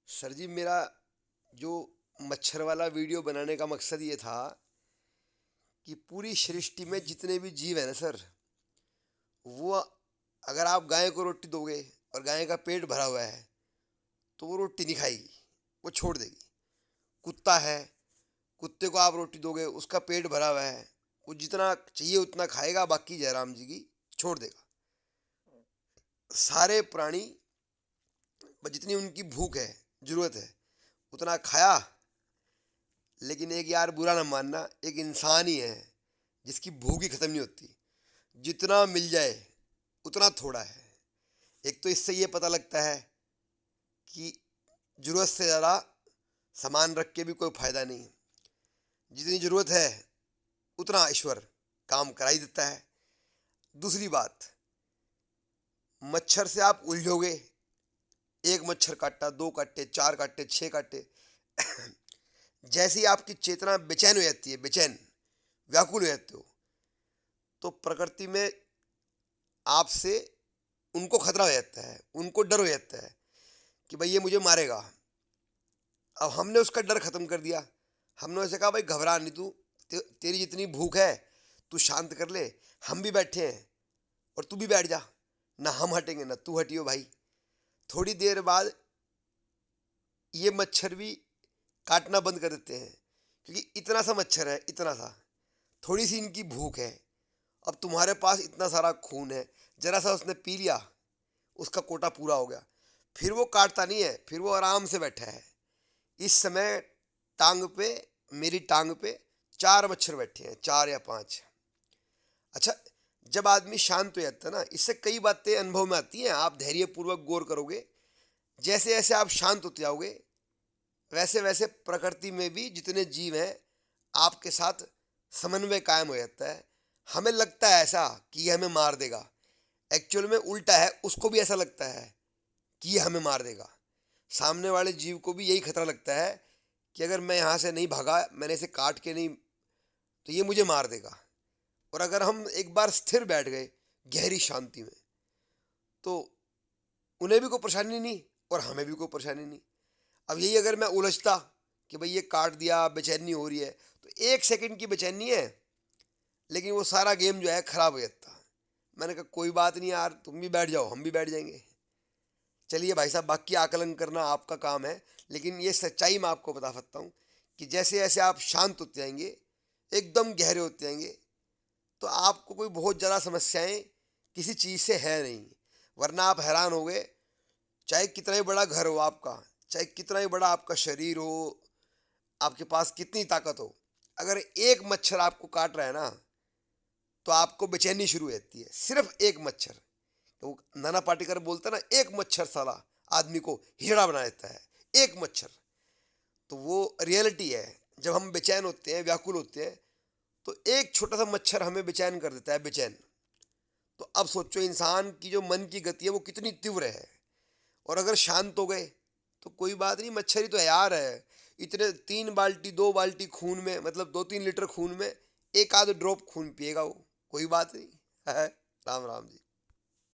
Sir जी, मेरा जो मच्छर वाला वीडियो बनाने का मकसद ये था कि पूरी सृष्टि में जितने भी जीव हैं ना सर, वो अगर आप गाय को रोटी दोगे और गाय का पेट भरा हुआ है तो वो रोटी नहीं खाएगी, वो छोड़ देगी। कुत्ता है, कुत्ते को आप रोटी दोगे, उसका पेट भरा हुआ है, वो जितना चाहिए उतना खाएगा, बाकी जयराम जी की छोड़ देगा। सारे प्राणी जितनी उनकी भूख है, जरूरत है, उतना खाया। लेकिन एक यार बुरा ना मानना, एक इंसान ही है जिसकी भूख ही खत्म नहीं होती। जितना मिल जाए उतना थोड़ा है। एक तो इससे ये पता लगता है कि जरूरत से ज़्यादा सामान रख के भी कोई फायदा नहीं। जितनी जरूरत है उतना ईश्वर काम करा ही देता है। दूसरी बात, मच्छर से आप उलझोगे, एक मच्छर काटा, दो काटे, चार काटे, छह काटे, जैसी आपकी चेतना बेचैन हो जाती है, बेचैन व्याकुल हो जाते हो, तो प्रकृति में आपसे उनको खतरा हो जाता है, उनको डर हो जाता है कि भाई ये मुझे मारेगा। अब हमने उसका डर खत्म कर दिया। हमने उसे कहा भाई घबरा नहीं, तू तेरी जितनी भूख है तू शांत कर ले, हम भी बैठे हैं और तू भी बैठ जा, ना हम हटेंगे ना तू हटियो भाई। थोड़ी देर बाद ये मच्छर भी काटना बंद कर देते हैं, क्योंकि इतना सा मच्छर है, इतना सा, थोड़ी सी इनकी भूख है। अब तुम्हारे पास इतना सारा खून है, जरा सा उसने पी लिया, उसका कोटा पूरा हो गया, फिर वो काटता नहीं है, फिर वो आराम से बैठा है। इस समय टांग पे, मेरी टांग पे चार मच्छर बैठे हैं, चार या पांच। अच्छा, जब आदमी शांत हो जाता है ना, इससे कई बातें अनुभव में आती हैं। आप धैर्यपूर्वक गौर करोगे, जैसे जैसे आप शांत होते जाओगे, वैसे वैसे प्रकृति में भी जितने जीव हैं आपके साथ समन्वय कायम हो जाता है। हमें लगता है ऐसा कि ये हमें मार देगा, एक्चुअल में उल्टा है, उसको भी ऐसा लगता है कि ये हमें मार देगा। सामने वाले जीव को भी यही खतरा लगता है कि अगर मैं यहाँ से नहीं भागा, मैंने इसे काट के नहीं, तो ये मुझे मार देगा। और अगर हम एक बार स्थिर बैठ गए गहरी शांति में, तो उन्हें भी कोई परेशानी नहीं और हमें भी कोई परेशानी नहीं। अब यही अगर मैं उलझता कि भाई ये काट दिया, बेचैनी हो रही है, तो एक सेकंड की बेचैनी है, लेकिन वो सारा गेम जो है खराब हो जाता। मैंने कहा कोई बात नहीं यार, तुम भी बैठ जाओ, हम भी बैठ जाएंगे। चलिए भाई साहब, बाकी आकलन करना आपका काम है, लेकिन ये सच्चाई मैं आपको बता सकता हूँ कि जैसे जैसे आप शांत होते जाएंगे, एकदम गहरे होते जाएंगे, तो आपको कोई बहुत ज़्यादा समस्याएं किसी चीज़ से है नहीं। वरना आप हैरान हो गए, चाहे कितना ही बड़ा घर हो आपका, चाहे कितना ही बड़ा आपका शरीर हो, आपके पास कितनी ताकत हो, अगर एक मच्छर आपको काट रहा है ना, तो आपको बेचैनी शुरू हो जाती है। सिर्फ एक मच्छर, तो नाना पाटेकर बोलता है ना, एक मच्छर साला आदमी को हिजड़ा बना देता है, एक मच्छर। तो वो रियलिटी है। जब हम बेचैन होते हैं, व्याकुल होते हैं, तो एक छोटा सा मच्छर हमें बेचैन कर देता है, बेचैन। तो अब सोचो इंसान की जो मन की गति है वो कितनी तीव्र है। और अगर शांत हो गए तो कोई बात नहीं, मच्छर ही तो है यार है। इतने 3 बाल्टी 2 बाल्टी खून में, मतलब 2-3 लीटर खून में एक आध ड्रॉप खून पिएगा वो, कोई बात नहीं है। राम राम जी।